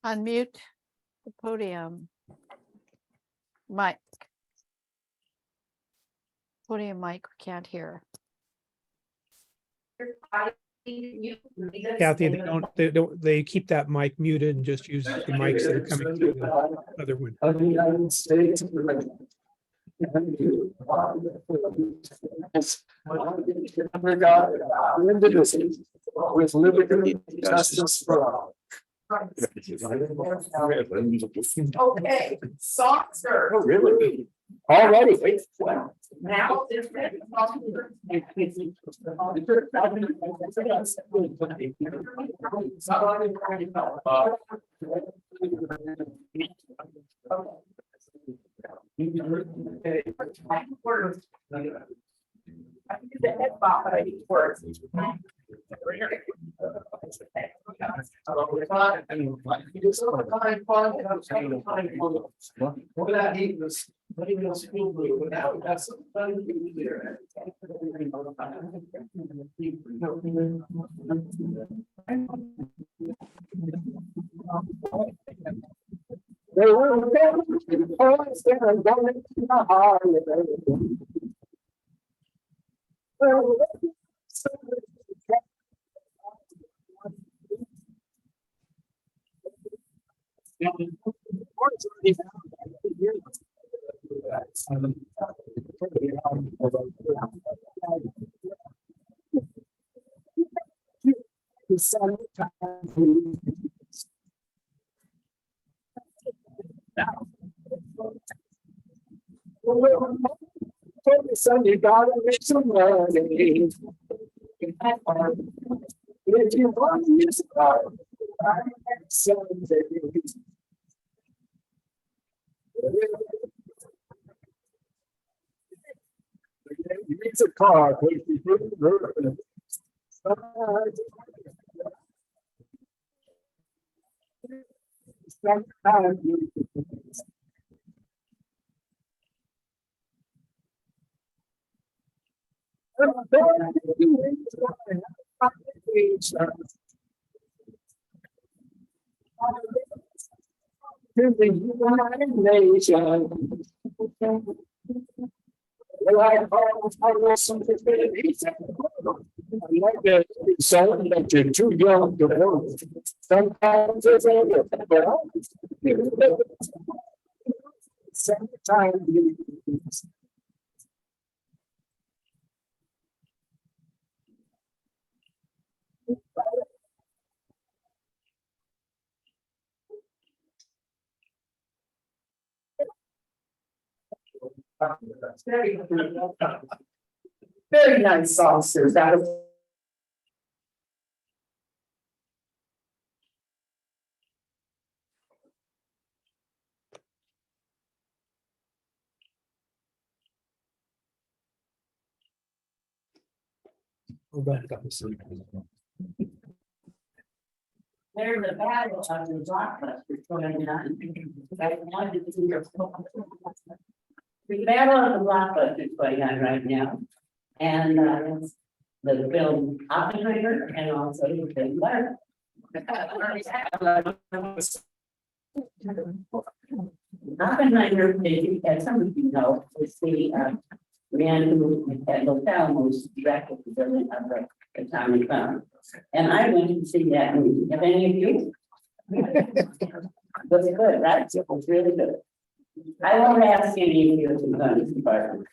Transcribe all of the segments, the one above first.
Unmute the podium. Mic. Podium mic, we can't hear. Kathy, they keep that mic muted and just use the mics that are coming through the other one. Of the United States. With liberty and justice for all. Okay, soccer. Oh, really? Already? Wow. Now. I think the head bob, but I need words. That heat was, but even though school blew, but now that's something there. They were going to the heart. Son, you gotta make some money. If you want to use someday. He needs a car, but if he didn't sometimes you to the United Nations. Like that song that you're too young to know. Sometimes it's over, but sometimes very nice saucers. That was There's a battle of the blockbusters going on. I wanted to see your. The battle of the blockbusters going on right now. And the film Oppenheimer and also the film Monarch. Oppenheimer, as some of you know, is the man who had Lotell was directed the building of the atomic bomb. And I went to see that movie. Have any of you? Was it good, right? It was really good. I won't ask any of you to go to the party.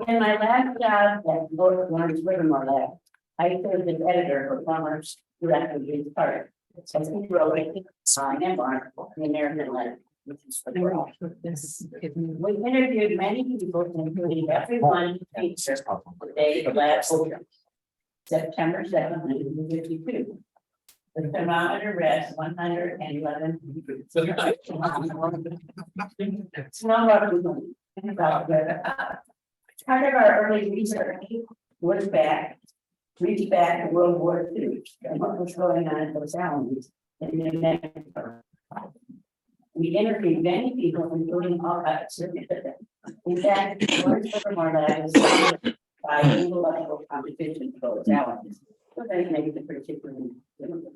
In my last job at Lawrence Livermore Lab, I served as editor for Monarch's director James Park. So he wrote a memoir, The American Life. We interviewed many people, including everyone who featured the day of last September 7th, 1952. The thermometer read 111. Part of our early research was reached back to World War II and what was going on at those Alamos in New Mexico. We interviewed many people, including all types of people. In fact, Lawrence Livermore Lab is funded by intellectual competition for challenges. So they make it particularly difficult.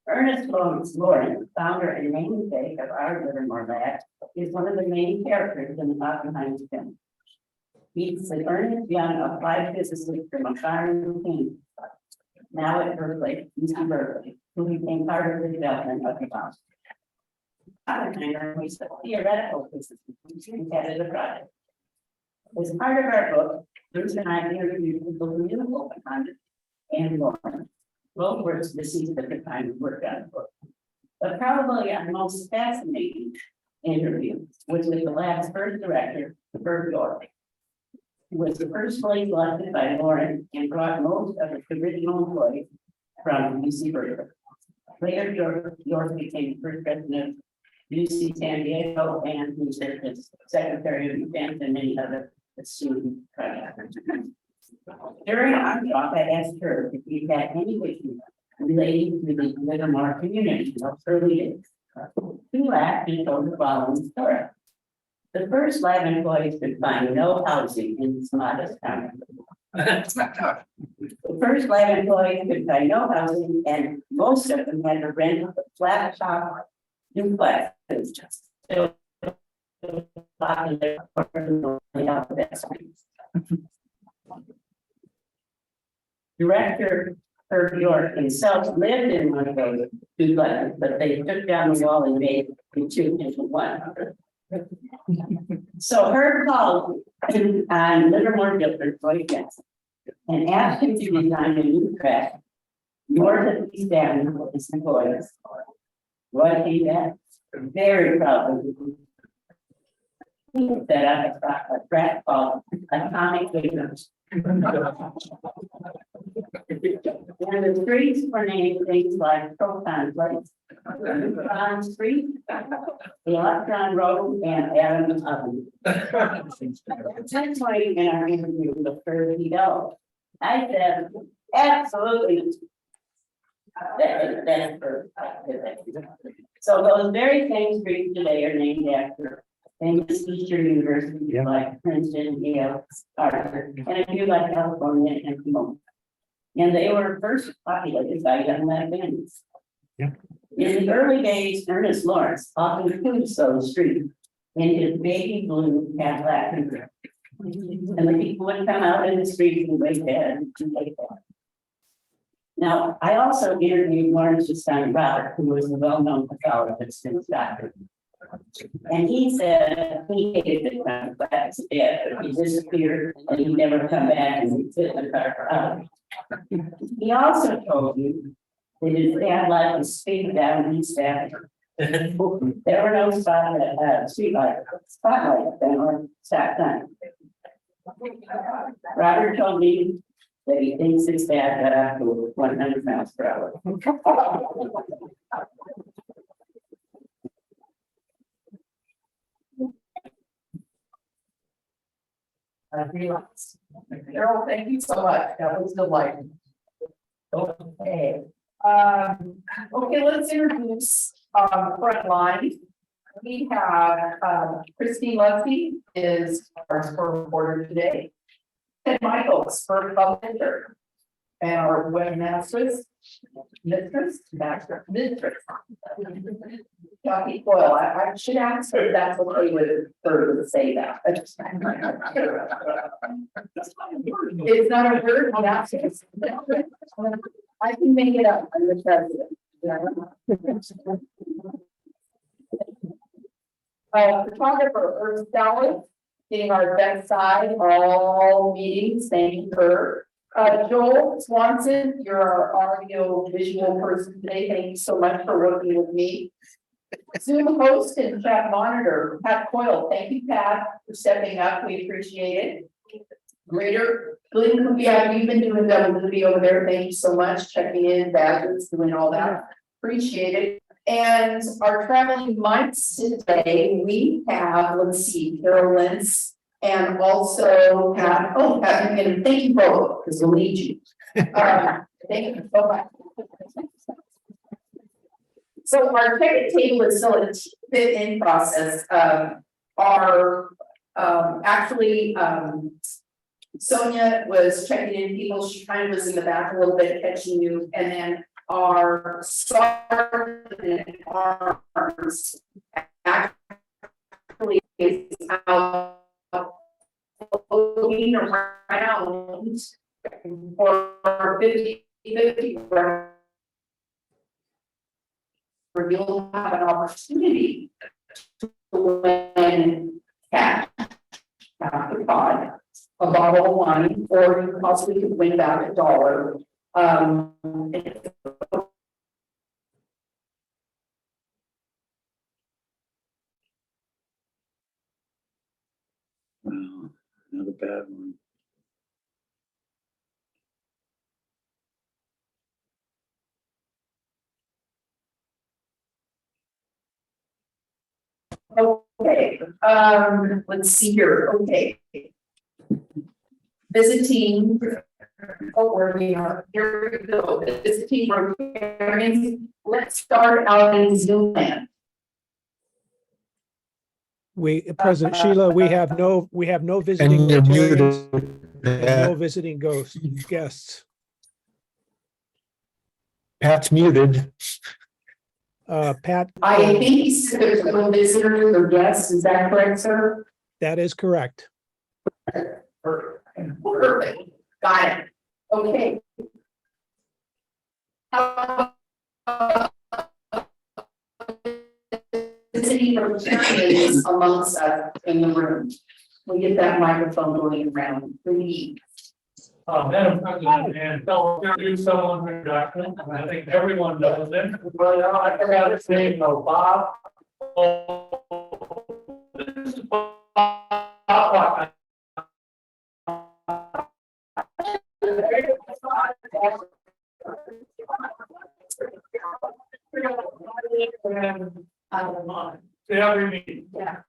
Ernest Lawrence, founder and namesake of our Livermore Lab, is one of the main characters in the Oppenheimer's film. He's an earnest young applied physicist from a foreign team. Now at Berkeley, UC Berkeley, who became part of the development of the bomb. Oppenheimer was a theoretical physicist who headed the project. As part of our book, Bruce and I interviewed people who knew Oppenheimer and Lawrence. Both were deceased at the time we worked on the book. But probably our most fascinating interview was with the lab's first director, Bert York, who was personally selected by Lawrence and brought most of his original employees from UC Berkeley. Later, York became the first president of UC San Diego and he served as Secretary of Defense and many other student projects. During our talk, I asked her if we had any wishes relating to the Livermore community of early days. She laughed and told the following story. The first lab employees could find no housing in this modest town. The first lab employees could find no housing, and most of them had to rent a flat top duplexes just to Director Herb York himself lived in one of those duplexes, but they took down the wall and made the two into one. So Herb called on Livermore Gilbert and asked him to design a new track north of East Avenue for his employees. What he did, very proudly, he set up a track called Atomic Wiggers. And the streets were named things like Proton Place, Proton Street, the Electron Road, and Adams Oven. At some point in our interview with Herb, I said, absolutely. That's perfect. So those very same streets today are named after famous Eastern universities like Princeton, Yale, Harvard, and a few like California and Pomona. And they were first populated by young lab families. In the early days, Ernest Lawrence often cruised those streets in his baby blue Cadillac. And the people would come out in the streets and wave at and take that. Now, I also interviewed Lawrence's son, Robert, who was a well-known pathologist in Stockton. And he said he hated the kind of class, but he disappeared and he never come back and he fit in the car. He also told me that his dad liked to speak down East Avenue. There were no spotlights then or stop time. Robert told me that he thinks his dad got up to 100 miles per hour. Carol, thank you so much. That was delightful. Okay. Okay, let's introduce the front line. We have Christine Lusky is our spur reporter today. Ted Michaels, spur publisher. And our webmasters, mistress. Jackie Coyle, I should ask her if that's okay with her to say that. It's not a word, that's it. I can make it up, I'm the president. Photographer Ernst Dallas, getting our best side, all meetings, thank you for. Joel Swanson, you're our audio visual person today. Thank you so much for working with me. Zoom host and chat monitor, Pat Coyle. Thank you, Pat, for stepping up. We appreciate it. Greater Glenn Kubiak, you've been doing double duty over there. Thank you so much. Checking in, badges, doing all that. Appreciate it. And our traveling mics today, we have, let's see, Carol Lentz. And also Pat, Pat, and thank you both, because we'll need you. Thank you so much. So our ticket table is still a bit in process, actually, Sonia was checking in people, she kind of was in the back a little bit catching you, and then our sergeant arms actually is out floating around for 50 where you'll have an opportunity to win cash, the pod, a bottle of wine, or you possibly could win back $1. Wow, another bad one. Okay, let's see here, okay. Visiting. Oh, where we are, here we go, visiting Rotarians. Let's start out in Zoom land. President Sheila, we have no visiting And you're Rotarians muted. and no visiting guests. Pat's muted. Pat, I think he's there's no visitors or guests, is that correct, sir? that is correct. Perfect, got it, okay. Visiting Rotarians amongst us in the room. We get that microphone going around, please. Madam President, and so introduce someone who document, and I think everyone knows it, but I forgot his name, though, Bob. This is Bob. Every meeting. Yeah.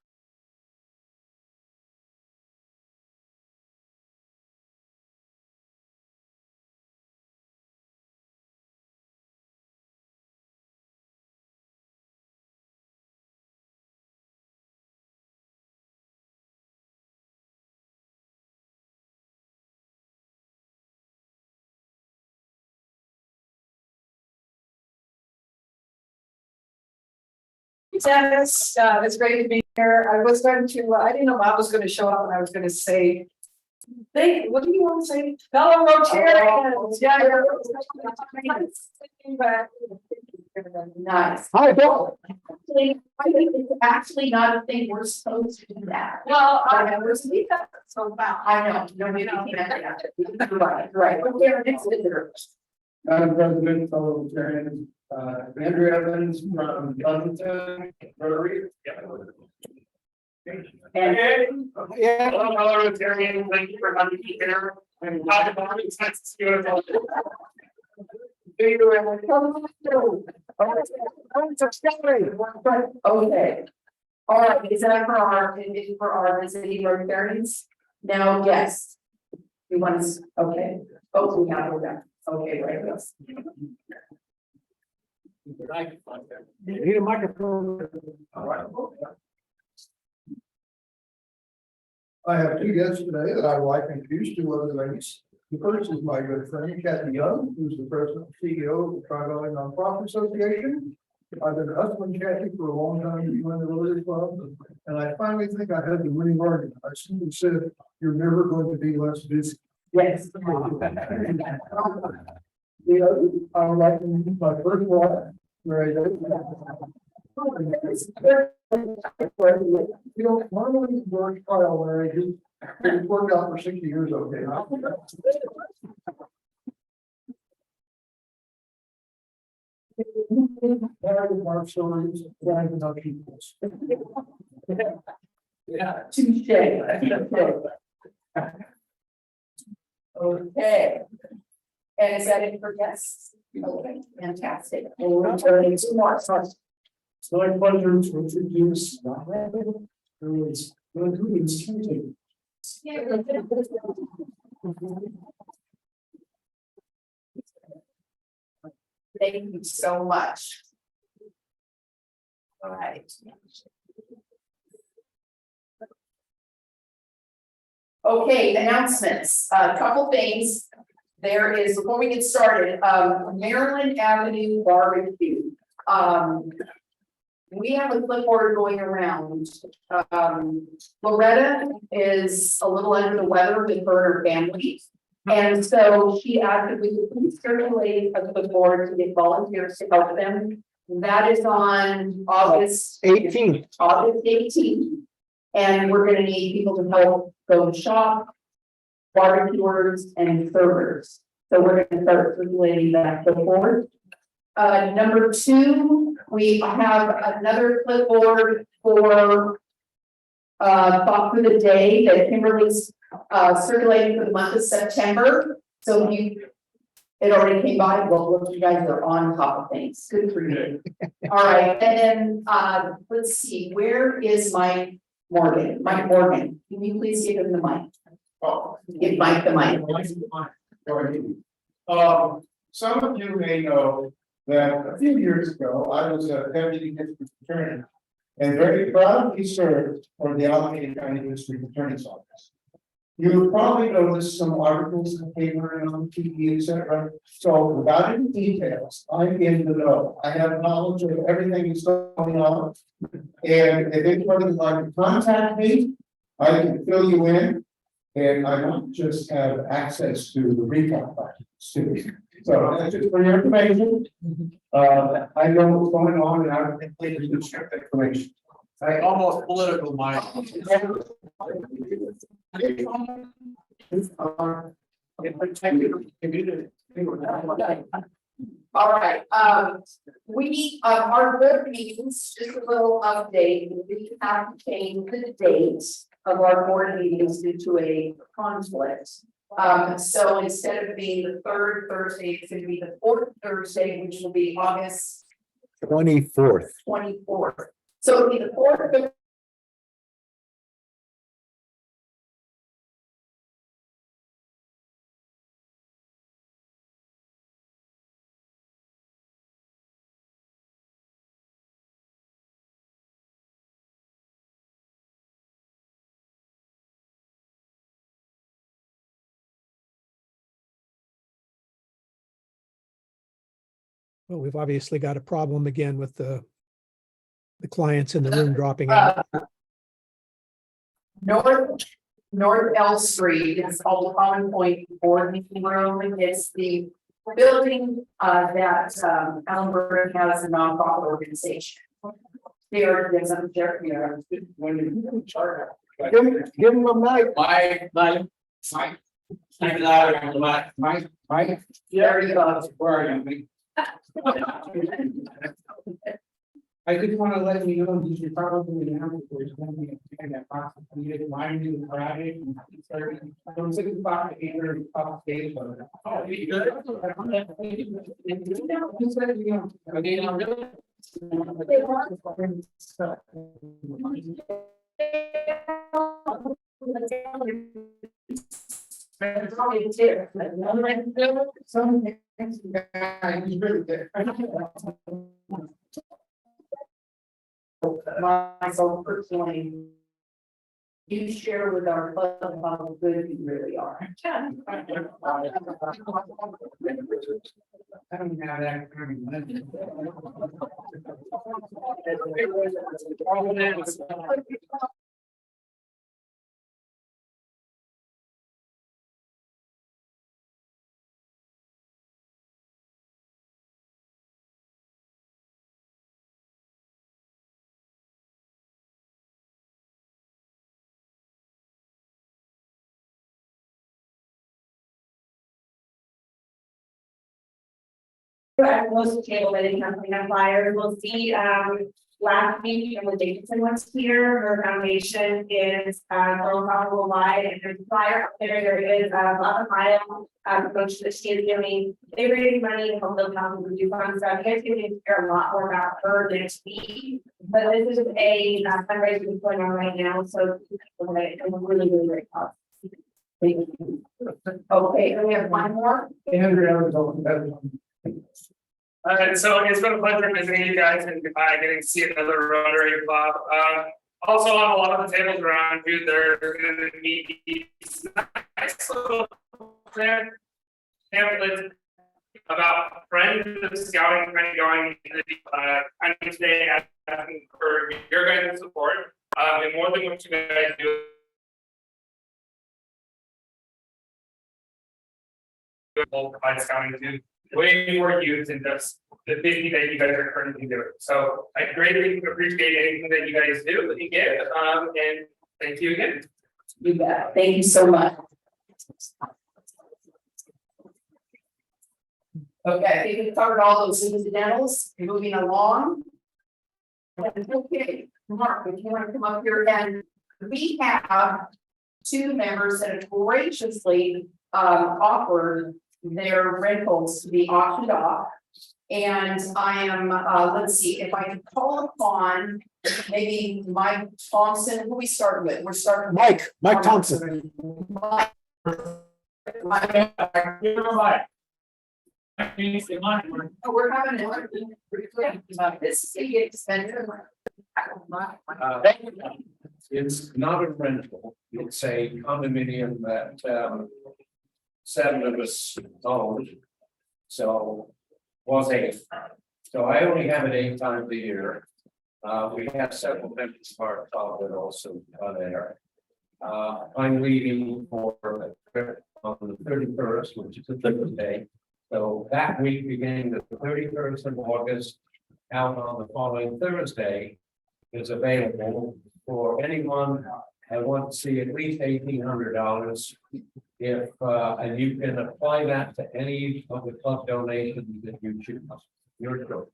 Dennis, it's great to be here. I was going to, I didn't know Bob was going to show up and I was going to say, what do you want to say? Fellow Rotarians. Yeah. Nice. Hi, Bill. I think it's actually not a thing we're supposed to do that. Well, I never see that. So wow. I know, no, we can't do that. Right, okay, it's visitors. Madam President, fellow Rotarians, Andrew Evans from Pleasanton, Rotary. And Hello, fellow Rotarians, thank you for having me here. And Dr. Bob, it's nice to see you as well. okay. All right, is that for our visiting Rotarians? Now, yes. You want to, okay, oh, we have that, okay, right, yes. Need a microphone. All right. I have two guests today that I would like to introduce to one of the ladies. The first is my good friend Kathy Young, who's the president and CEO of the Tri-Valley Nonprofit Association. I've been hustling Kathy for a long time to join the Rotary Club, and I finally think I had the winning argument. I simply said, "You're never going to be less busy." Yes. The other, I would like to introduce my first wife, Mary. You know, normally work trial where I just it's worked out for 60 years, okay? Our stories, and our peoples. Yeah, touche. Okay. And is that it for guests? Okay, fantastic. And we're turning to Mark. It's my pleasure to introduce. Thank you so much. All right. Okay, announcements, a couple things. There is, before we get started, Maryland Avenue Barbecue. We have a clipboard going around. Loretta is a little under the weather with her family. And so she asked if we could please circulate a clipboard to get volunteers to help them. That is on August 18th. August 18th. And we're gonna need people to help go shop, barbecuers and servers. So we're gonna start circulating that clipboard. Number two, we have another clipboard for thought for the day that Kimberly's circulating for the month of September. So it already came by, well, look, you guys are on top of things, good for you. All right, and then let's see, where is Mike Morgan? Mike Morgan, can you please give him the mic? Give Mike the mic. Some of you may know that a few years ago, I was a deputy district attorney. And very proudly served for the Alameda County District Attorney's Office. You probably noticed some articles in the paper and on TV, etc. So without any details, I'm in the know. I have knowledge of everything that's going on. And if anybody would like to contact me, I can fill you in. And I don't just have access to the recap documents too. So that's just for your information. I know what's going on and I've been able to share that information. Almost political, Mike. All right, we, our board meetings, just a little update, we have to change the date of our board meetings due to a conflict. So instead of being the third Thursday, it's gonna be the fourth Thursday, which will be August 24th. 24th. So it'll be the fourth. Well, we've obviously got a problem again with the clients in the room dropping out. North L Street is called the Common Point Board Meeting Room. It's the building that Ellenberg has a nonprofit organization. There, there's a there. Give him a mic. Mike. Keep it out of the mic. Mike. There you go. Where are you? I just want to let you know, you should probably have to, there's going to be a that process, you didn't mind you Friday. From 6 o'clock to 8:30 o'clock days. Oh, you good? You said, you know, again, I'm really. Some things, he's really good. Myself personally, you share with our club how good you really are. I don't have that. Most table that is something on flyer, we'll see, last week, Emily Davidson was here, her foundation is, Probable Wide, and there's a flyer up there, there is, a mile, approach that she is giving, they raise money to help them out with the fund stuff, you guys can hear a lot more about her next week, but this is a fundraiser that's going on right now, so I'm really, really great. Thank you. Okay, and we have one more. Andrew, So it's been a pleasure visiting you guys and getting to see another Rotary Club. Also on a lot of the tables around you, there's gonna be these nice little pamphlets about friends of scouting, kind of going kind of today asking for your guys' support, and more than what you guys do. Provide scouting to way more youth than just the 50 that you guys are currently doing. So I greatly appreciate anything that you guys do and give. And thank you again. You bet. Thank you so much. Okay, I think we've covered all those incidentals, moving along. Okay, Mark, if you want to come up here, and we have two members that have graciously offered their rentals to be auctioned off. And I am, let's see, if I can call upon maybe Mike Thompson, who we started with, we're starting. Mike Thompson. Mike. Oh, we're having this is getting expensive. It's not a rental, it's a condominium that seven of us owned. So was eight. So I only have it 8 times a year. We have several members of our club that also are there. I'm leaving for a trip on the 31st, which is a Thursday. So that week beginning the 31st of August, out on the following Thursday, is available for anyone that wants to see at least $1,800. If and you can apply that to any of the club donations that you choose. Your choice.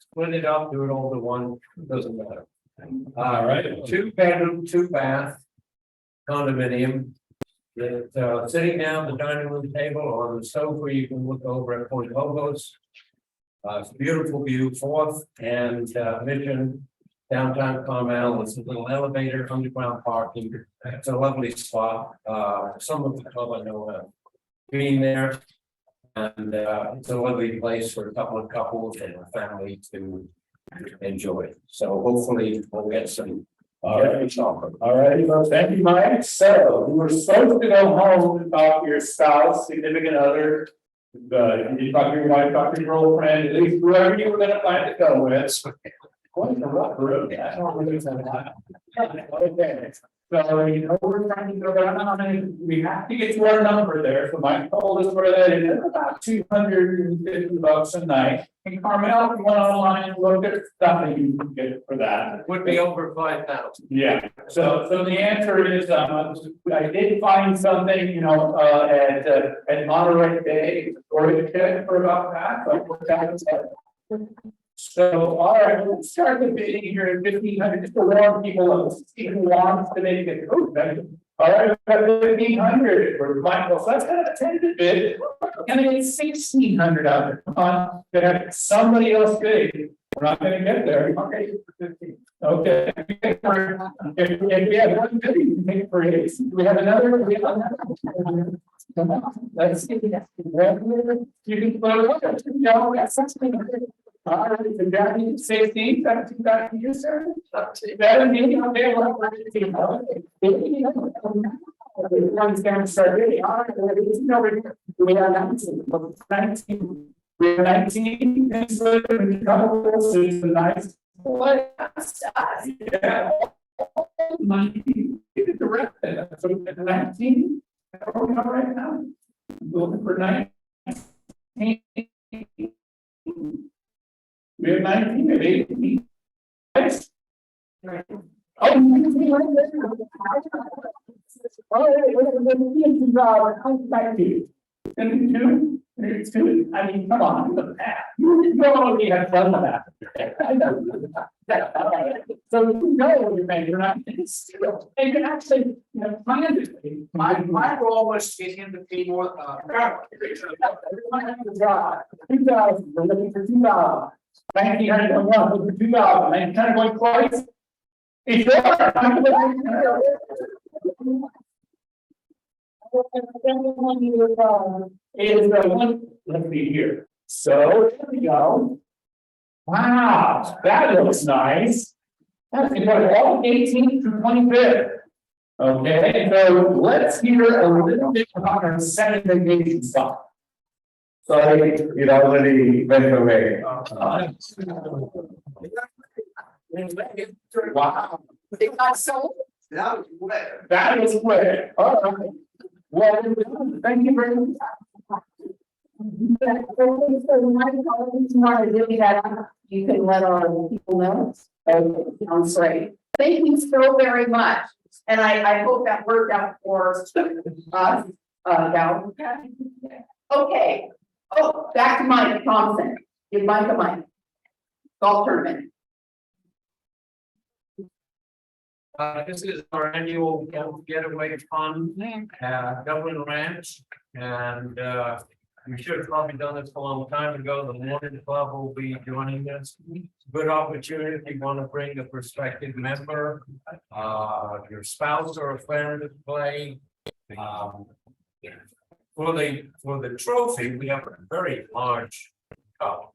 Split it up, do it all to one, doesn't matter. All right, 2-bedroom, 2-bath condominium. That sitting down the dining room table on the sofa, you can look over at Point Lobos. It's a beautiful view, 4th and Mission, downtown Carmel. It's a little elevator, underground parking. It's a lovely spot. Some of the club I know have been there. And it's a lovely place for a couple of couples and a family to enjoy. So hopefully we'll get some. All right, well, thank you, Mike. So you were supposed to go home and talk to your spouse, significant other. You talk to your wife, talk to your girlfriend, at least whoever you were gonna plan to go with. What the rough road? I don't really know. Okay, so you know, we're trying to go down and we have to get to our number there. So Mike told us where that is, about $250 a night. And Carmel, if you went online and looked at stuff that you can get for that. It would be over 5,000. Yeah, so the answer is, I did find something, you know, at Monterey Bay, or for about that, so, all right, let's start the bidding here at 1,500, just to warm people up, see who wants to make it. All right, we've got 1,500 for Michael, so that's kind of a tentative bid. And I get 1,600 out there. Come on, gonna have somebody else bid. We're not gonna get there. Okay. If we have one bid, we can take it for 8. We have another. Come on, let's see. You can put no, that's something. All right, so Jackie, 16, 17 back to you, sir. 17, okay, well, one's gonna start bidding. All right, we have 19. 19. We have 19. This is a nice place. Yeah. 19. Get the rest of it. So we have 19. Right now. Looking for 19. We have 19, we have 18. Nice. Thank you. 22, 32. I mean, come on, look at that. You know we have fun with that. I know. So you know what you're making, right? And you can actually, you know, my goal was to get him to pay more. 2,000, we're looking for 2,000. 1,900 for 2,000, and kind of going twice. It's is one, let's see here. So, there we go. Wow, that looks nice. That's about all 18th through 25th. Okay, so let's hear a little bit about our second vacation stop. Sorry, it already went away. Wow, It got so. that was quick. All right. Well, thank you very much. You can let our people know. Okay, sounds great. Thank you so very much. And I hope that worked out for us, Gal. Okay. Oh, back to Mike Thompson. Give Mike a mic. Golf tournament. This is our annual getaway fun, Dublin Ranch, and, we should have probably done this a long time ago. The morning club will be joining us. Good opportunity if you want to bring a prospective member, your spouse or a friend to play. For the trophy, we have a very large cup.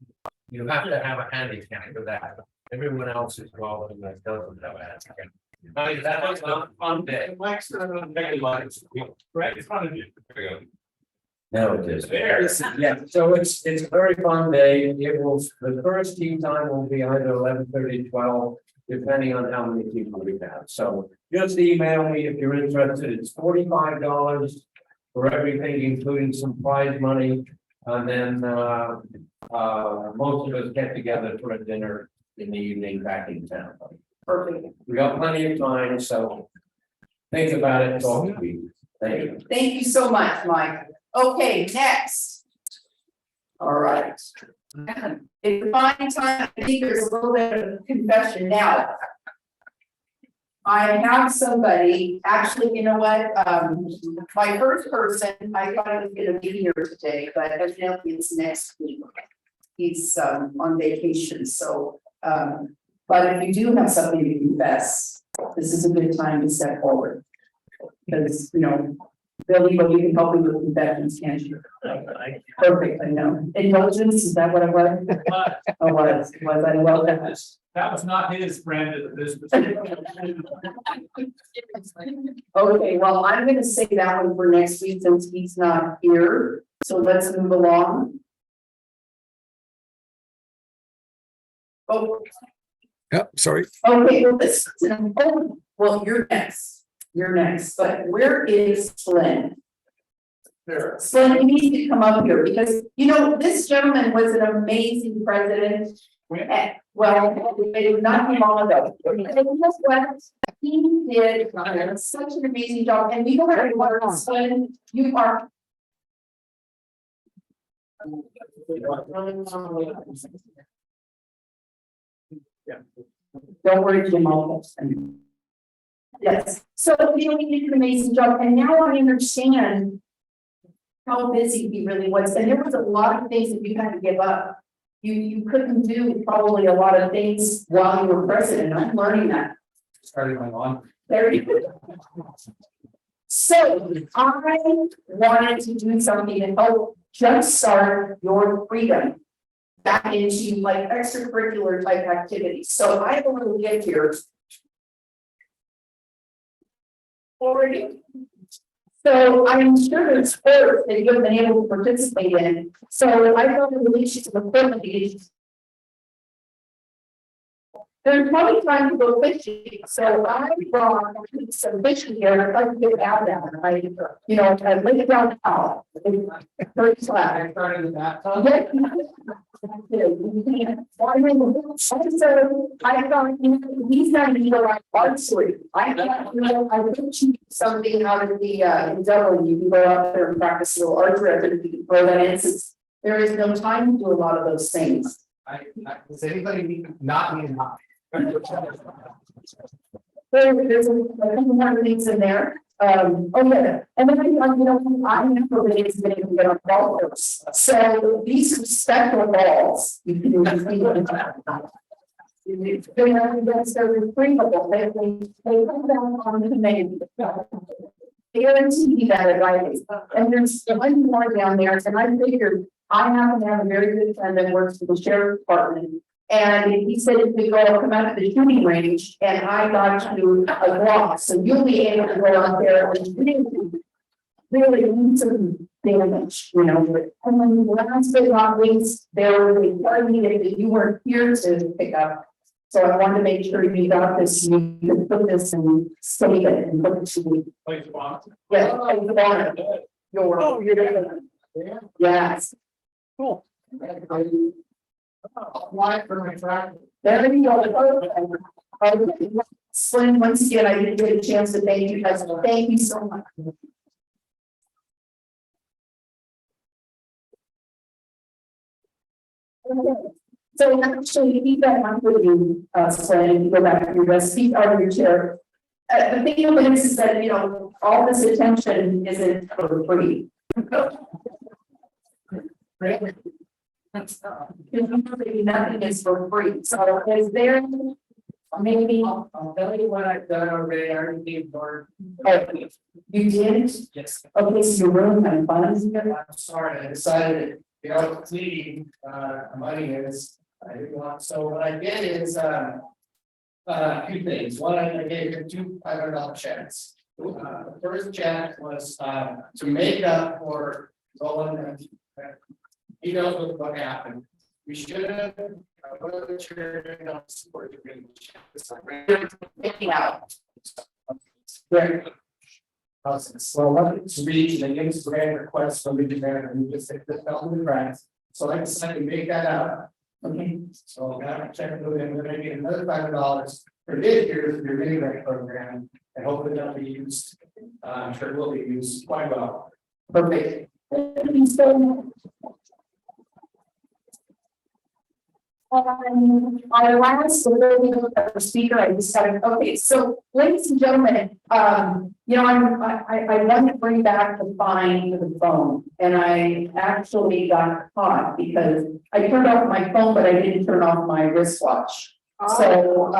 You have to have a handicap for that. Everyone else is welcome that doesn't have a handicap. That was a fun day. Mike's very much. Right in front of you. No, it is. Yeah, so it's a very fun day. It will, the first tee time will be either 11:30, 12, depending on how many people we have. So just email me if you're interested. It's $45 for everything, including some prize money. And then most of us get together for a dinner in the evening back in town. Perfect. We got plenty of time, so think about it, talk to me. Thank you. Thank you so much, Mike. Okay, next. All right. It's fine time. I think there's a little bit of confession now. I have somebody, actually, you know what, my first person, I thought I was gonna be here today, but evidently it's next week. He's on vacation, so, but if you do have something to confess, this is a good time to step forward. Because, you know, Billy, but you can help me with confessions, can't you? Perfect, I know. Indulgence, is that what it was? Oh, was I well? That was not his brand of business. Okay, well, I'm gonna say that one for next week since he's not here, so let's move along. Oh, Yep, sorry. okay, well, this, well, you're next, but where is Slim? Slim, you need to come up here because, you know, this gentleman was an amazing president. Well, it was not too long ago. And you know what? He did such an amazing job, and we don't have to learn Slim, you are. Don't worry, Jim, I'll fix them. Yes, so you know, he did an amazing job, and now I understand how busy he really was, and there was a lot of things that you had to give up. You couldn't do probably a lot of things while you were president. I'm learning that. Starting my lawn. There you go. So I wanted to do something to help jumpstart your freedom back into like extracurricular type activities. So I have a little gift here. Already. So I'm sure there's sports that you've been able to participate in. So I don't believe she's a equipment. There's probably time to go fishing, so I brought some fishing here, I'd like to get out there, you know, and lay it down now. Very slack. I started with that. So I thought, he's not even like archery. I thought, you know, I would teach something out of the Dublin, you can go out there and practice a little archery, I think you can throw that in, since there is no time to do a lot of those things. Does anybody not need not? There's a couple more things in there. Oh yeah, and then you know, I never been able to get on ball course. So these are special balls. You can use they are retrievable. They come down on the name. Guarantee that at right. And there's one more down there, and I figured I happen to have a very good friend that works for the sheriff's department. And he said if we go come out to the shooting range and I got you a block, so you'll be able to go out there and really do some damage, you know. And then last but not least, there was a party that you weren't here to pick up. So I wanted to make sure you got this, you could put this and save it and put it to. Please, Bob. Yeah, oh, you want it. You're doing it. Yes. Cool. Apply for my track. There you go. Slim, once again, I didn't get a chance to thank you guys. Thank you so much. So actually, feedback on you, Slim, if you go back to your desk, speak out of your chair. The thing of it is that, you know, all this attention isn't for free. Nothing is for free, so is there maybe? I'll tell you what I've done already, I already gave Bart. You did? Yes. Okay, so you're really kind of fun. I'm sorry, I decided, you know, cleaning, money is, I didn't want, so what I did is, two things, one, I gave him two $500 checks. The first check was, to make up for going and, he knows what happened. We should have, Picking out. So what it's reached, they gave us a grant request from the grant, and we just said this fell in the grants, so I decided to make that up. Okay, So I got to check with them, we're gonna get another $500 for this year's mini grant program, and hopefully that'll be used. I'm sure it will be used quite well. perfect. Thank you so much. Our last speaker, I decided, okay, so ladies and gentlemen, you know, I want to bring back the fine to the phone. And I actually got caught because I turned off my phone, but I didn't turn off my wristwatch. So,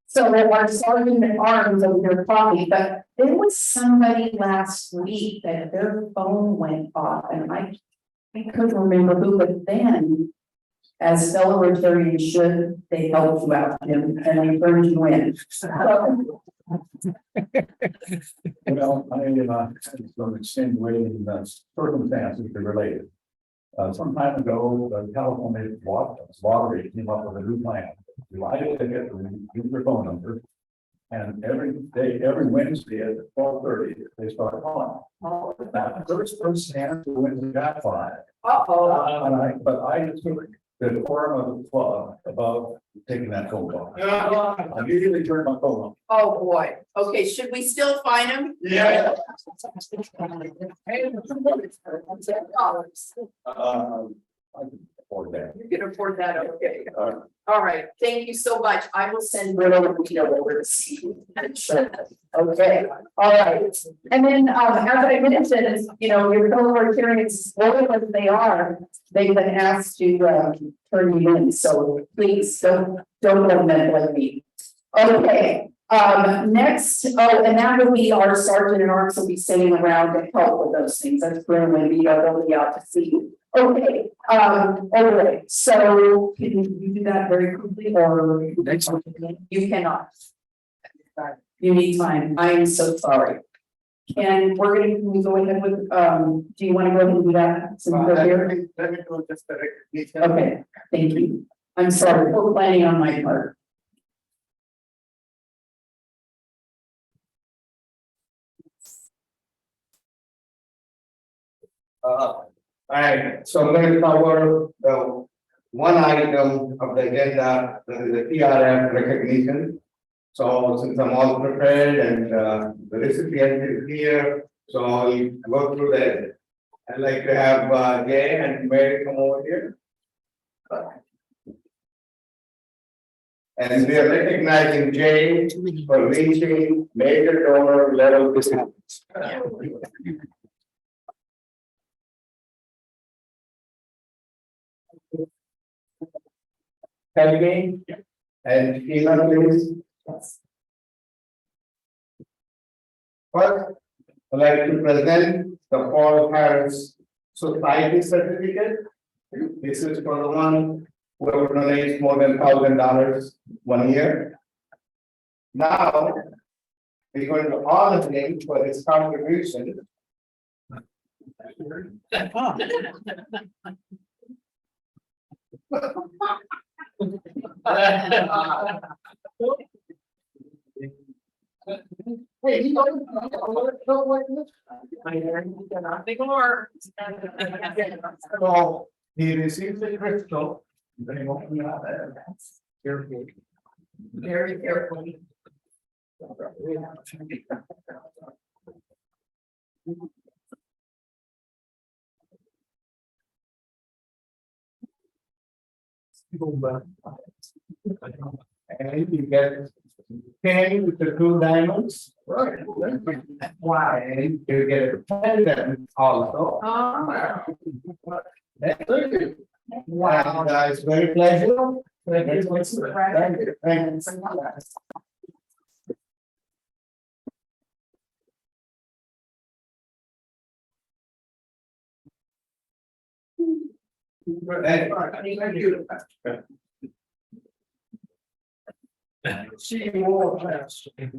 so our sergeant at arms over there probably, but there was somebody last week that their phone went off and I couldn't remember who, but then, as fellow Rotarians should, they helped you out, Jim, and they turned you in. Well, I am some extenuating circumstances that are related. Some time ago, the California lottery came up with a new plan. Delighted to get their phone number. And every day, every Wednesday at 12:30, they start calling. Now, the first person answered when we got five. But I took the form of the club about taking that phone call. I immediately turned my phone on. Oh, boy. Okay, should we still fine him? Yeah. I can afford that. You can afford that, okay. All right, thank you so much. I will send Bruno over to see you. Okay, all right. And then, as I mentioned, you know, your fellow Rotarians, loyal as they are, they've been asked to, turn you in, so please don't let them like me. Okay, next, oh, and that will be our sergeant at arms will be sitting around to help with those things. That's Bruno and Vito, they'll be out to see you. Okay, all right, so can you do that very quickly or Next one. you cannot? You need time. I am so sorry. And we're gonna, can we go ahead with, do you want to go ahead and do that? Since we're here? Let me go just a Okay, thank you. I'm sorry for planning on my part. Alright, so I'm going to cover the one item of the agenda, that is the TRF recognition. So since I'm all prepared and the recipient is here, so I'll go through that. I'd like to have Jay and Mary come over here. And we are recognizing Jay for reaching major donor level discounts. Helgi and Sheila, please. First, I'd like to present the Paul Harris society certificate. This is for the one whoever donates more than $1,000 1 year. Now, we're going to honor him for his contribution. Hey, you know, don't like this? So he received the crystal. Very open up there. Careful. Very carefully. And you get 10 with the 2 diamonds. Right. Why? And you get a pendant also. Thank you. Wow, guys, very pleasure. Thank you. Thank you. Thank you. Thank you. See you all fast. Yeah,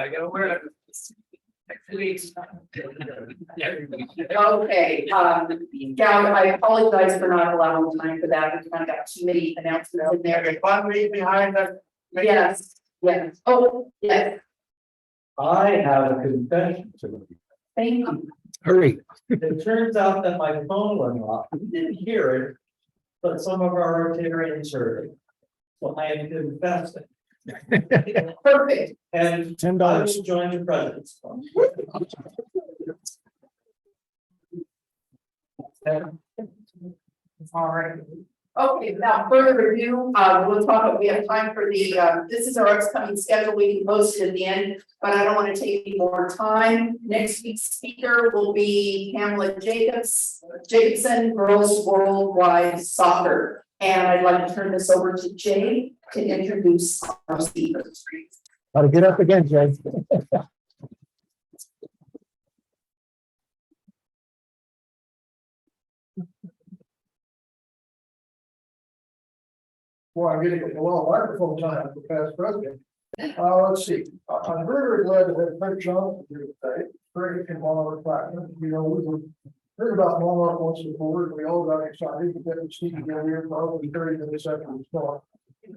I gotta wear it. Next Okay, yeah, I apologize for not allowing time for that, we kind of got too many announcements in there. There's 1 week behind that. Yes, yes, oh, yes, I have a confession to make. thank you. Hurry. It turns out that my phone went off. We didn't hear it, but some of our Rotarians heard it. So I am confessing. Perfect. And $10. I will join the President's Club. All right. Okay, without further ado, we'll talk, we have time for the, this is our upcoming schedule, we can post it at the end, but I don't want to take any more time. Next week's speaker will be Pamela Jacobson, Girls Worldwide Soccer. And I'd like to turn this over to Jay to introduce our speakers. Got to get up again, Jay. Well, I'm getting a lot of microphone time for past president. Let's see, I'm very glad to have Frank Johnson here today. Frank and Monarch Platinum, you know, we heard about Monarch once before, and we all got excited, but then we sneaked together here probably 30 minutes after we start.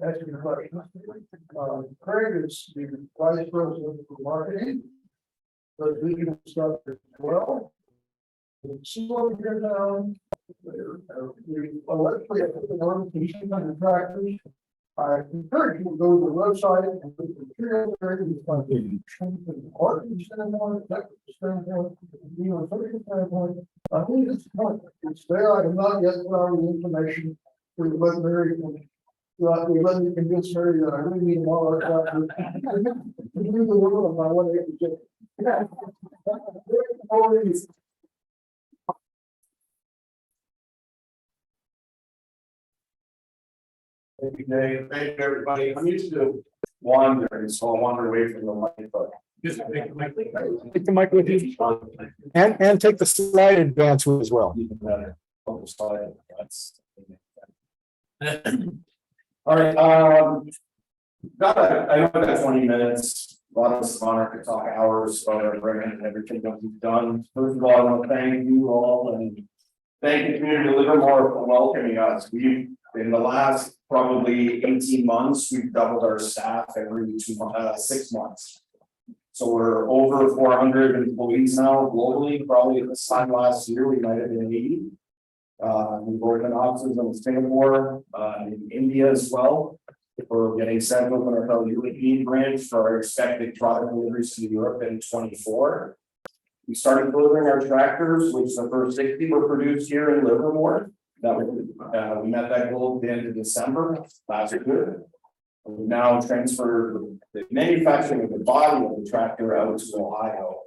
Asking the question. Craig is the vice president for marketing. The legal stuff as well. See what we're down. We electrically have the notification on the tractors. I encourage you to go to the website and look at the material there. You find the marketing standpoint, technical standpoint, social standpoint. I think it's there. I have not yet found the information for the veterinary. We let me convince Mary that I really need them all. We do the world of my 1 acre. Thank you, Dave. Thank you, everybody. I'm used to wandering, so I wander away from the mic, but. Take the mic with you. And take the slide advance with as well. Even better. Focus slide, that's- All right, I know I got 20 minutes. A lot of us Monarch could talk hours about our brand and everything that we've done. First of all, I want to thank you all and thank the community of Livermore for welcoming us. We've, in the last probably 18 months, we've doubled our staff every 6 months. So we're over 400 employees now globally. Probably at this time last year, we might have been 80. We've opened offices in Singapore, in India as well. We're getting set up in our European branch for our expected product deliveries to Europe in 24. We started delivering our tractors, which the first 60 were produced here in Livermore. That was, we met that goal at the end of December last year. We've now transferred the manufacturing of the body of the tractor out to Ohio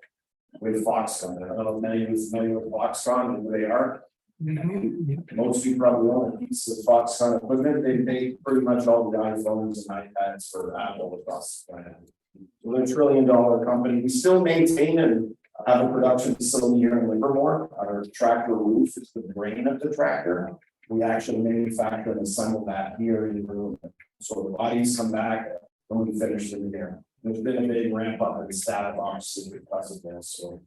with Foxconn. I don't know if many of you are familiar with Foxconn and who they are. Most of you probably own a piece of Foxconn equipment. They make pretty much all the iPhones and iPads for Apple across the planet. So they're $1 trillion company. We still maintain and I have a production facility here in Livermore. Our tractor roof is the brain of the tractor. We actually manufacture and assemble that here in the room. So the bodies come back when we finish it here. There's been a big ramp up in staff obviously because of this, so.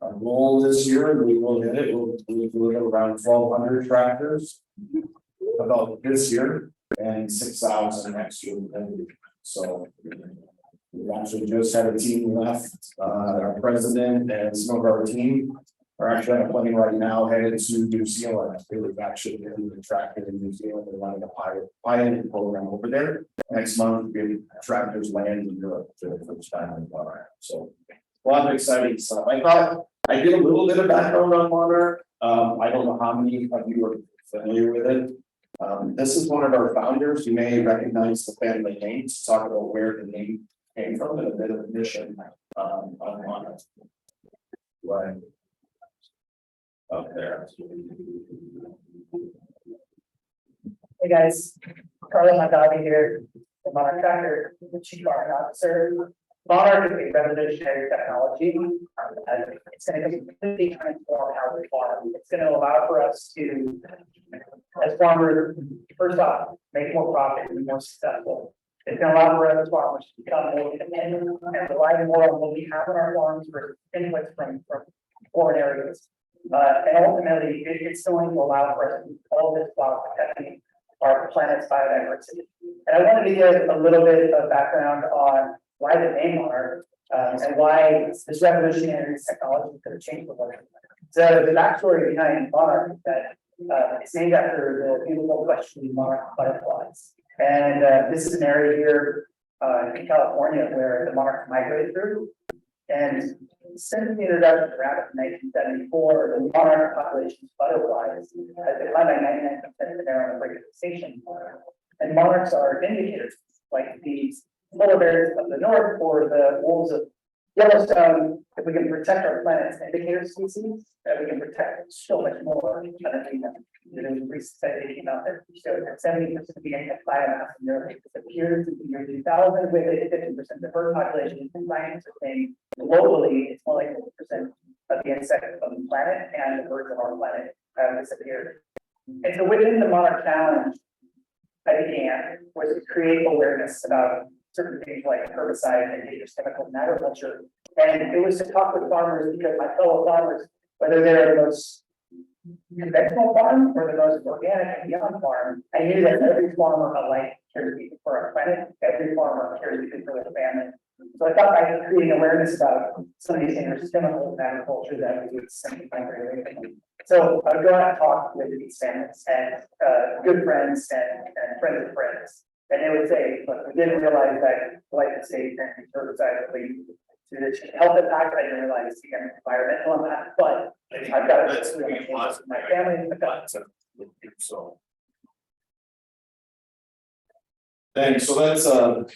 Our goal this year, we will hit it, we'll deliver around 1,200 tractors. About this year and 6,000 next year. So. We actually just had a team left, our president and some of our team are actually on a plane right now headed to New Zealand. We've actually been contracted in New Zealand. They're running a pilot program over there. Next month, we have tractors land in Europe for the first time in Monarch. So a lot of exciting stuff. I thought I did a little bit of background on Monarch. I don't know how many of you are familiar with it. This is one of our founders. You may recognize the family name to talk about where the name came from and a bit of a mission on Monarch. Right. Up there. Hey guys, Carlos Mondavi here, the Monarch Tractor, the Chief Marketing Officer. Monarch is a revolutionary technology. It's going to completely transform how we farm. It's going to allow for us to, as farmers, first off, make more profit and be more successful. It's going to allow for us as farmers to become more independent and rely more on what we have on our farms for inputs from foreign areas. And ultimately, it's going to allow for us to do all this while protecting our planet's biodiversity. And I wanted to give a little bit of background on why the name Monarch and why this revolutionary technology could have changed the world. So the backstory behind Monarch is that it's named after the beautiful questioning monarch butterflies. And this is an area here in California where the monarch migrated through. And since the introduction around 1974, the monarch population of butterflies has declined by 99% in their own regulation. And monarchs are indicators like these polar bears of the north or the wolves of Yellowstone. If we can protect our planet's indicator species, we can protect so much more underneath them. There's a recent study came out that showed that 70% of the Antarctic biomass in Europe disappeared in the year 2000, with 50% of the bird population. And scientists are saying globally, it's more like 50% of the insects on the planet and the birds of our planet have disappeared. And so within the Monarch Challenge, I began was to create awareness about certain things like herbicides and dangerous chemicals in agriculture. And it was to talk with farmers because my fellow farmers, whether they're the most conventional farm or the most organic and beyond farm, I knew that every farmer alike cares deeply for our planet, every farmer cares deeply for their family. So I thought by creating awareness about some of these dangerous chemicals in agriculture that we would simplify regulation. So I would go out and talk with these families and good friends and friends of friends. And they would say, look, we didn't realize that glyphosate and herbicides lead to the health impact. I didn't realize the environmental impact, but I've got to my family. So. Thanks. So that's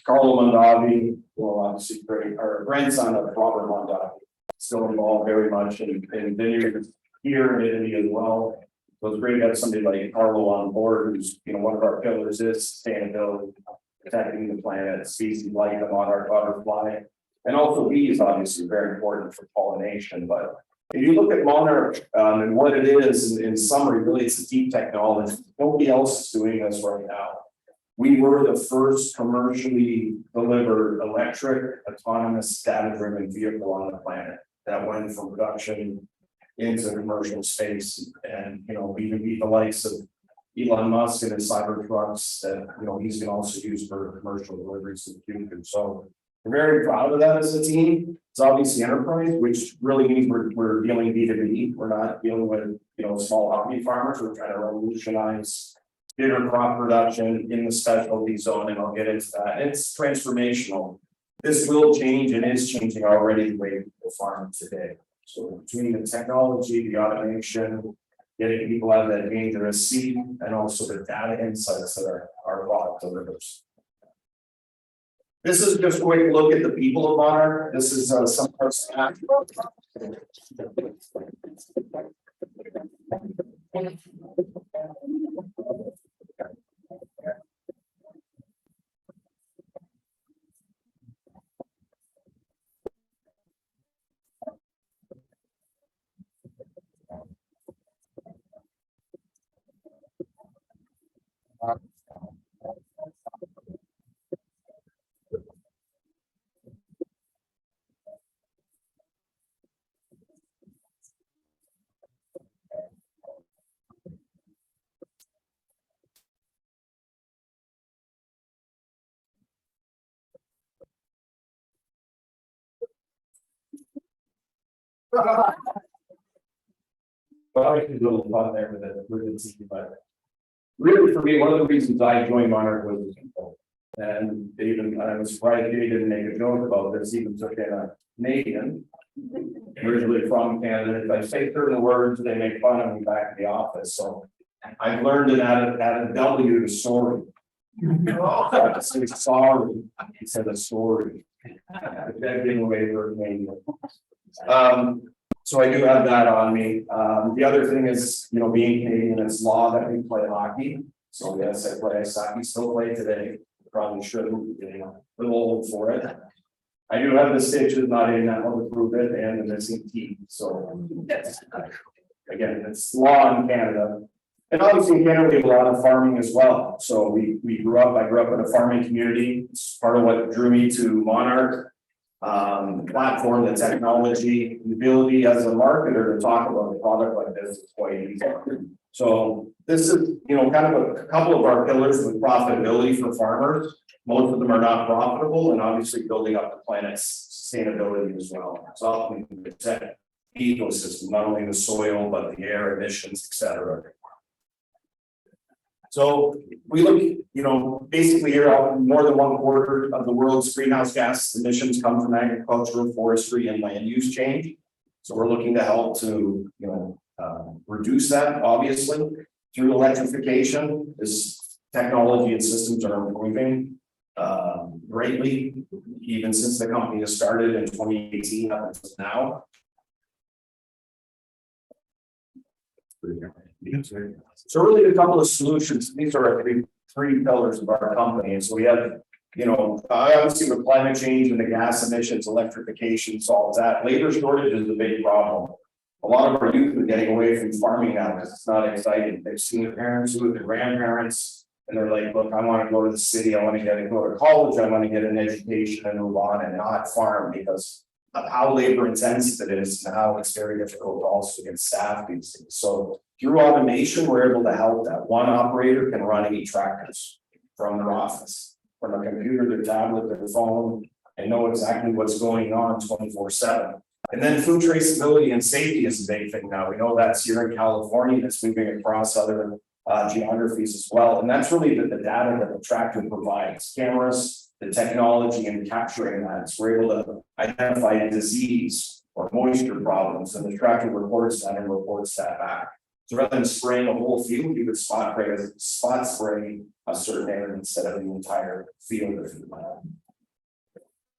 Carlo Mondavi, well, obviously great, our grandson of Robert Mondavi, still involved very much in vineyards here in Italy as well. So it's great to have somebody like Carlo on board, who's one of our pillars is sustainability, protecting the planet, species like the monarch butterfly, and also bees obviously very important for pollination. But if you look at Monarch and what it is in summary, really it's a deep technology. Nobody else is doing this right now. We were the first commercially delivered electric, autonomous, data-driven vehicle on the planet that went from production into commercial space. And we even beat the likes of Elon Musk and his cyber trucks that he's going to also use for commercial deliveries in the future. So we're very proud of that as a team. It's obviously enterprise, which really means we're dealing B2B. We're not dealing with small hobby farmers. We're trying to revolutionize bigger crop production in the specialty zone, and I'll get into that. It's transformational. This will change and is changing already the way people farm today. So between the technology, the automation, getting people out of that dangerous seed, and also the data insights that our product delivers. This is just a quick look at the people of Monarch. This is some of our staff. But I think a little fun there with the team, but really for me, one of the reasons I joined Monarch was the people. And even, I was surprised they didn't make a joke about this, even took in a Canadian, originally from Canada. If I say certain words, they make fun of me back in the office, so I've learned to add a W to sorry. Say sorry instead of story. That gave away for Canadian. So I do have that on me. The other thing is, you know, being Canadian, it's law that we play hockey. So yes, I play ice hockey, still play today. Probably shouldn't, getting a little old for it. I do have the stitches, not in that one to prove it, and the missing teeth. So again, it's law in Canada. And obviously in Canada, we have a lot of farming as well. So I grew up in a farming community. It's part of what drew me to Monarch. The platform, the technology, the ability as a marketer to talk about a product like this is quite easy. So this is, you know, kind of a couple of our pillars with profitability for farmers. Most of them are not profitable, and obviously building up the planet's sustainability as well. So we can protect the ecosystem, not only the soil, but the air emissions, etc. So we look, you know, basically here, more than 1/4 of the world's greenhouse gas emissions come from agriculture, forestry, and land use change. So we're looking to help to, you know, reduce that, obviously, through electrification. This technology and systems are improving greatly, even since the company has started in 2018 up until now. So really a couple of solutions. These are our three pillars of our company. And so we have, you know, obviously with climate change and the gas emissions, electrification solves that. Labor shortage is a big problem. A lot of our youth are getting away from farming now because it's not exciting. They've seen their parents with their grandparents, and they're like, look, I want to go to the city, I want to go to college, I want to get an education and move on and not farm because of how labor intensive it is and how it's very difficult to also get staff these things. So through automation, we're able to help that. One operator can run 8 tractors from their office, from a computer, their tablet, their phone, and know exactly what's going on 24/7. And then food traceability and safety is a big thing now. We know that's here in California, that's moving across other geographies as well. And that's really the data that the tractor provides, cameras, the technology, and capturing that. So we're able to identify a disease or moisture problems, and the tractor reports that and reports that back. So rather than spraying a whole field, you would spot spray a certain area instead of the entire field.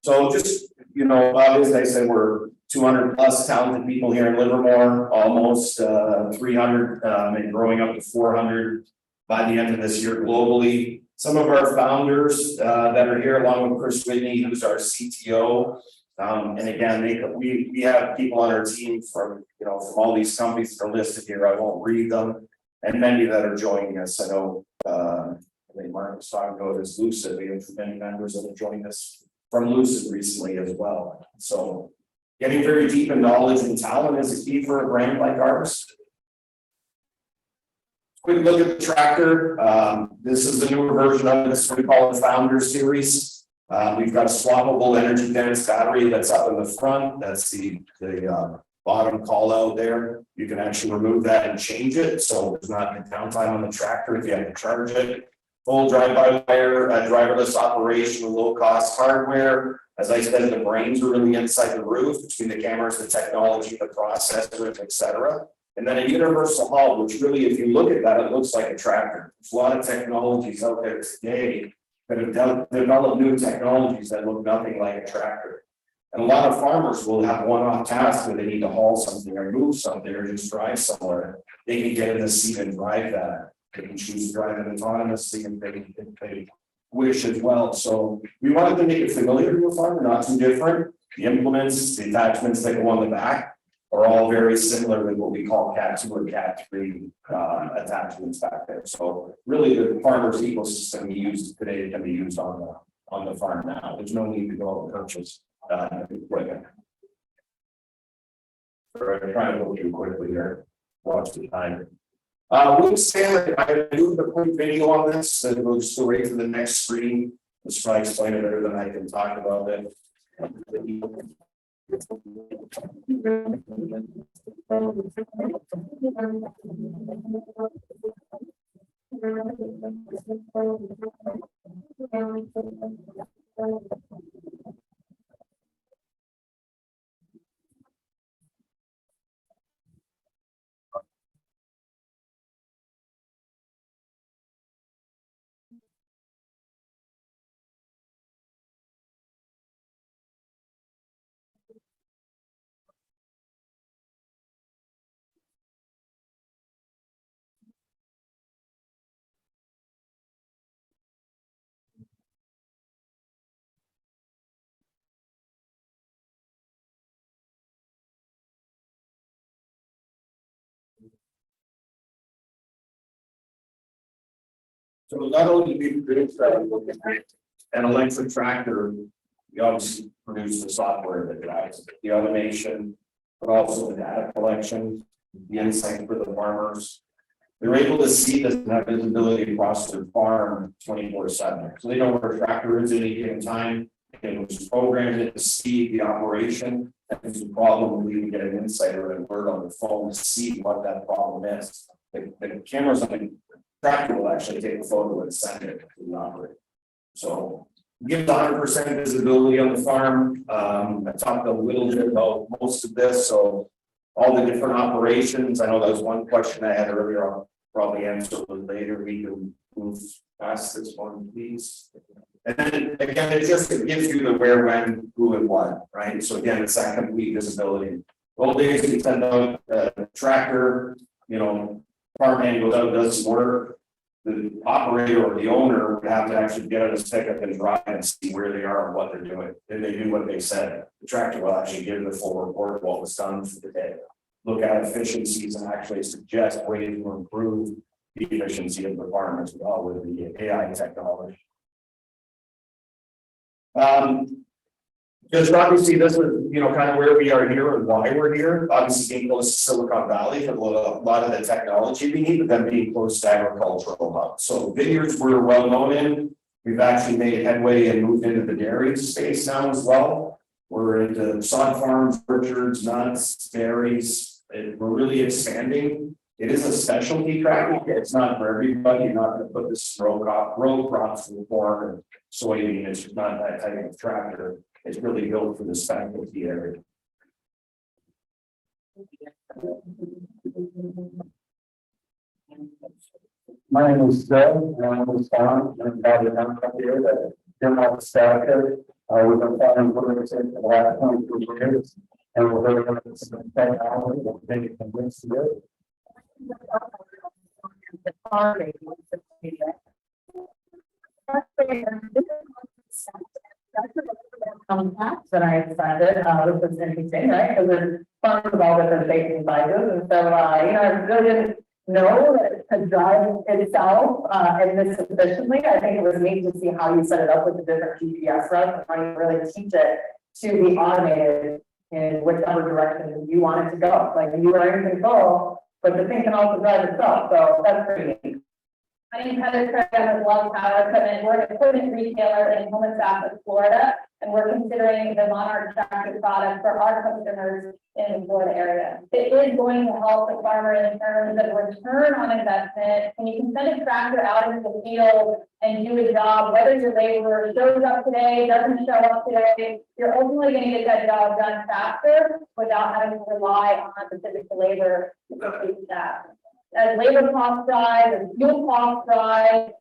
So just, you know, as I said, we're 200 plus talented people here in Livermore, almost 300 and growing up to 400 by the end of this year globally. Some of our founders that are here, along with Chris Whitney, who's our CTO. And again, we have people on our team from, you know, from all these companies that are listed here. I won't read them, and many that are joining us. I know I think Mark was talking about is Lucid. We have many members that have joined us from Lucid recently as well. So getting very deep in knowledge and talent is a key for a brand like ours. Quick look at the tractor. This is the newer version of this. We call it Founder Series. We've got a swappable energy dense battery that's up in the front. That's the bottom call out there. You can actually remove that and change it. So there's not a downtime on the tractor if you have to charge it. Full drive-by-wire, driverless operation, low-cost hardware. As I said, the brains are really inside the roof between the cameras, the technology, the processors, etc. And then a universal hull, which really, if you look at that, it looks like a tractor. There's a lot of technologies out there today that have developed new technologies that look nothing like a tractor. And a lot of farmers will have one-off tasks where they need to haul something or move something or just drive somewhere. They can get in the seat and drive that. They can choose to drive it autonomously and they wish as well. So we wanted to make it familiar to a farmer, not too different. The implements, the attachments that go on the back are all very similar to what we call Cat 2 or Cat 3 attachments back there. So really the farmer's ecosystem we use today can be used on the farm now. There's no need to go out and purchase equipment. I'm trying to go too quickly here. Watch the time. We'll stand. I do the quick video on this, and we'll just go right to the next screen. Let's try to explain it better than I can talk about it. So not only do we produce an electric tractor, we obviously produce the software that drives the automation, but also the data collection, the insight for the farmers. They're able to see this and have visibility across their farm 24/7. So they know where a tractor is at any given time. They can program it to see the operation. If there's a problem, we can get an insight or an alert on the phone to see what that problem is. The cameras on the tractor will actually take a photo and send it to the operator. So gives 100% visibility on the farm. I talked a little bit about most of this, so all the different operations. I know that was one question I had earlier. I'll probably answer a little later. We can move past this one, please. And then again, it gives you the where, when, who, and what, right? So again, it's that complete visibility. Old days, we send out a tractor, farm hand goes out, does some work. The operator or the owner would have to actually get on his pickup and drive and see where they are and what they're doing. Did they do what they said? The tractor will actually give the full report of what was done for the day. Look at efficiencies and actually suggest ways to improve the efficiency of the farm as well with the AI technology. Because obviously this is, kind of where we are here and why we're here. Obviously being close to Silicon Valley for a lot of the technology we need, but then being close to agricultural hubs. So vineyards we're well known in. We've actually made headway and moved into the dairy space now as well. We're into sod farms, orchards, nuts, berries. We're really expanding. It is a specialty tractor. It's not for everybody. You're not going to put this row crops in corn and soybean. It's just not that type of tractor. It's really built for the specialty area. My name is Doug, and I'm with farm, and about the town up here that Jim Stack. We've been farming for the last 22 years, and we're very interested in technology that they can bring together. That I decided, which was interesting, right? Because it's fun with all different shapes and sizes. And so, I really didn't know that it could drive itself in this efficiently. I think it was neat to see how you set it up with the different GPS routes and how you really teach it to be automated in whichever direction you want it to go. Like you are in control, but the thing can also drive itself. So that's pretty neat. My name is Heather Craig. I'm with Love Power Equipment. We're an equipment retailer in Homestead, Florida, and we're considering the Monarch tractor product for our customers in the Florida area. It is going to help the farmer in terms of return on investment. When you can send a tractor out into the field and do a job, whether your laborer shows up today, doesn't show up today, you're ultimately going to get that job done faster without having to rely on the physical labor to complete that. As labor costs rise, as fuel costs rise,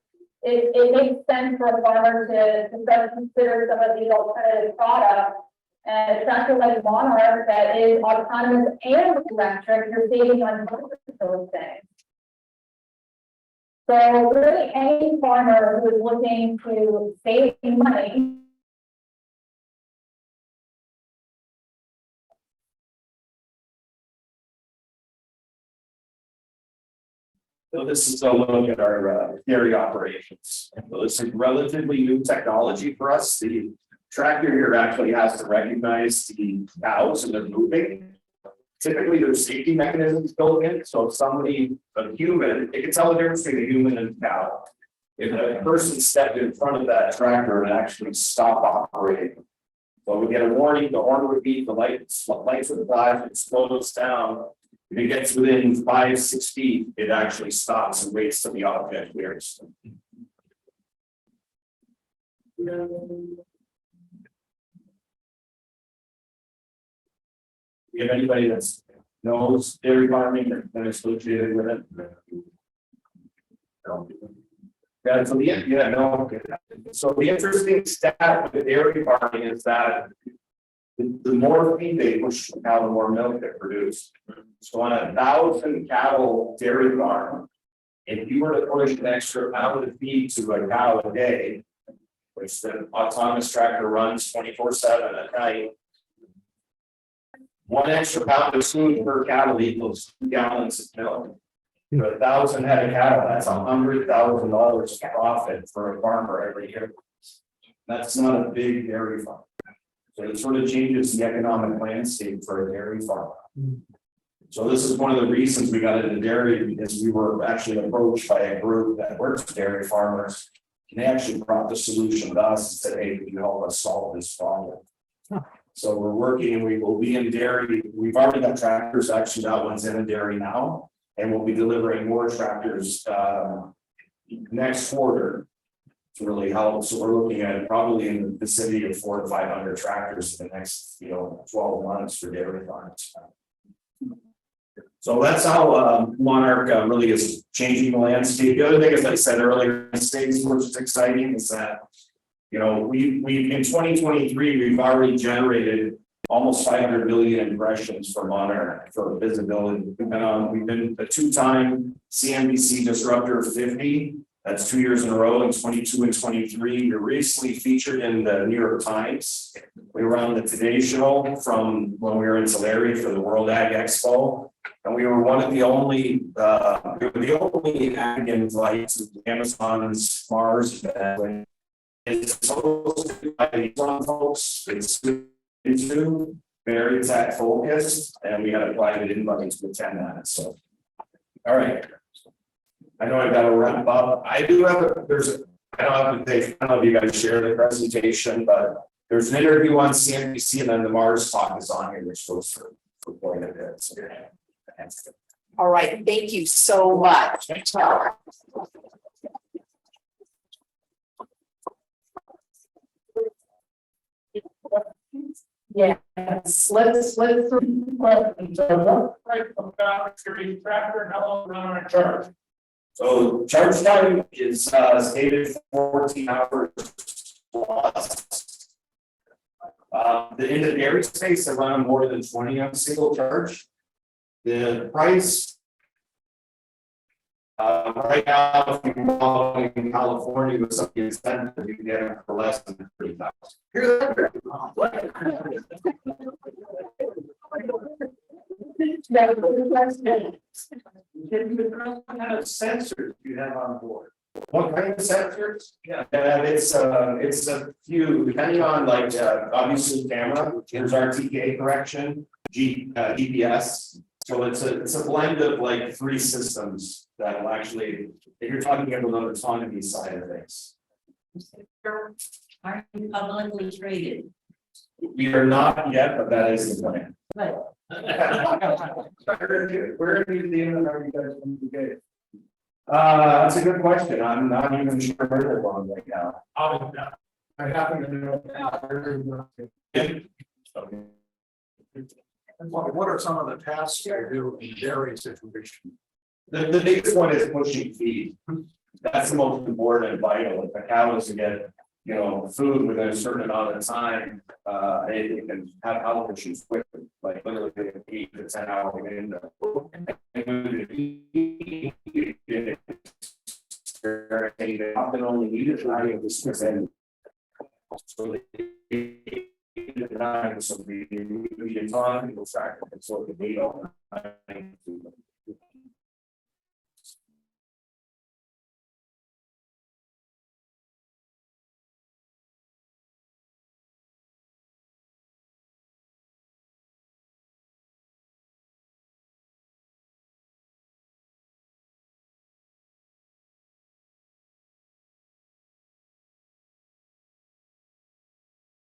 it makes sense for a farmer to start to consider some of these alternative products. And a tractor like Monarch that is autonomous and electric, you're saving on both of those things. So really any farmer who is looking to save money So this is a look at our dairy operations. So this is relatively new technology for us. The tractor here actually has to recognize the cows and they're moving. Typically, there's safety mechanisms built in. So if somebody, a human, it can tell the difference between a human and a cow. If a person stepped in front of that tractor and actually stop operating, So we get a warning, the horn would beep, the lights would flash, it slows down. If it gets within 5-6 feet, it actually stops and waits till the object clears. You have anybody that's knows dairy farming that is associated with it? No. Yeah, so the interesting stat with dairy farming is that the more feed they push the cow, the more milk they produce. So on 1,000 cattle dairy farm, if you were to push an extra pound of feed to a cow a day, which the autonomous tractor runs 24/7 at night, 1 extra pound of food per cattle equals 2 gallons of milk. For 1,000 head of cattle, that's $100,000 profit for a farmer every year. That's not a big dairy farm. So it sort of changes the economic landscape for a dairy farm. So this is one of the reasons we got into dairy, because we were actually approached by a group that works with dairy farmers. And they actually brought the solution to us and said, hey, could you help us solve this problem? So we're working and we will be in dairy. We've already got tractors, actually that one's in a dairy now. And we'll be delivering more tractors next quarter to really help. So we're looking at probably in the vicinity of 400 to 500 tractors in the next 12 months for dairy farms. So that's how Monarch really is changing the landscape. The other thing, as I said earlier, in states, which is exciting, is that we in 2023 we've already generated almost 500 million impressions for Monarch for visibility. We've been a 2-time CNBC Disruptor 50. That's 2 years in a row in 22 and 23. We're recently featured in the New York Times. We were on the Today Show from when we were in Tulare for the World Ag Expo. And we were one of the only, ag invite to Amazon's Mars event. It's hosted by some folks. It's very tech focused, and we had a private invite to attend that. So, all right. I know I've got to wrap up. I don't have to take, I don't know if you guys share the presentation, but there's an interview on CNBC, and then the Mars talk is on here, which goes for quite a bit. So, All right, thank you so much. Yes, let's through questions. Right from the tractor and how long run on a charge. So charge time is stated 14 hours plus. In the dairy space, they run more than 20 on a single charge. The price right now, if you're following in California with some incentive, you can get them for less than $30,000. What kind of sensors do you have on board? What kind of sensors? Yeah, it's a few, depending on obviously camera, there's RTK correction, GPS. So it's a blend of 3 systems that will actually, if you're talking about the autonomy side of things. Are you publicly traded? We are not yet, but that is the plan. But Where are you guys from today? That's a good question. I'm not even sure where they're going right now. I happen to know. Okay. What are some of the tasks you do in dairy situation? The biggest one is pushing feed. That's the most important and vital. If the cow doesn't get, food within a certain amount of time, they can have health issues quickly, like literally they can eat for 10 hours window. Often only need a tiny of this percent. So so we time, people track and sort the data.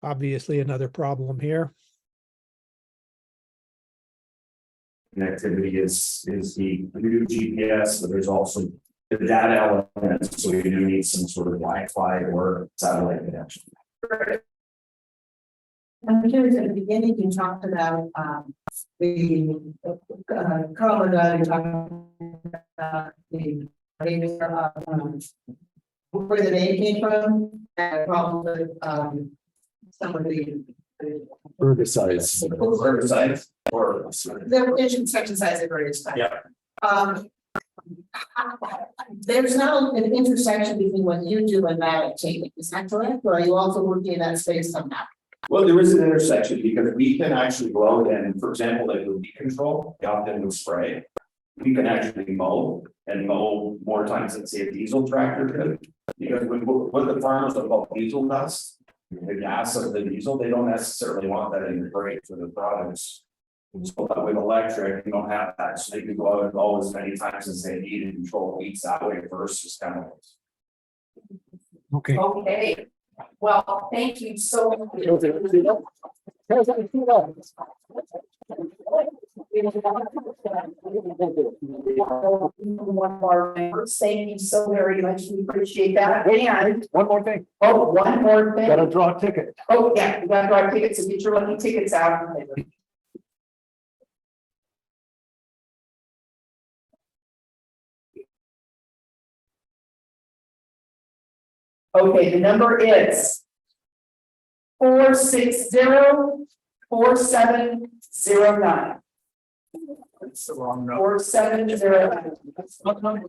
Obviously, another problem here. Connectivity is the new GPS, but there's also the data element, so you do need some sort of Wi-Fi or satellite connection. I'm curious, at the beginning, you talked about, the, Carl and I talked about the, where the name came from, and probably, some of the. Herbicides. Herbicides. Or. The insecticides at various times. Yeah. There's now an intersection between what you do and that activity, is that correct, or are you also working in that space somehow? Well, there is an intersection because we can actually go out and, for example, like with weed control, we often will spray. We can actually mow and mow more times than say a diesel tractor could. Because what the farmers know about diesel dust, the gas of the diesel, they don't necessarily want that in the brake for the products. So with electric, you don't have that, so they can go out and mow as many times as they need and control weeds that way versus chemicals. Okay. Okay, well, thank you so much. One of our members, thank you so very much, we appreciate that, and, One more thing, oh, one more thing. gotta draw a ticket. Oh, yeah, you gotta draw tickets, so get your lucky tickets out. Okay, the number is 460-4709. It's the wrong number. 4709.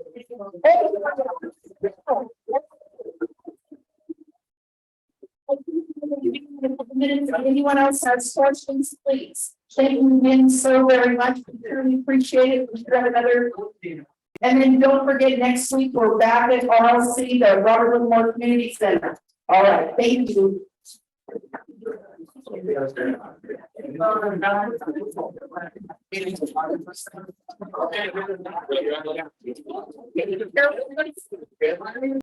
If anyone else has questions, please. Thank you again so very much. We really appreciate it. We should have another. And then don't forget, next week, we're back at RLC, the Robert Livermore Community Center. All right, thank you.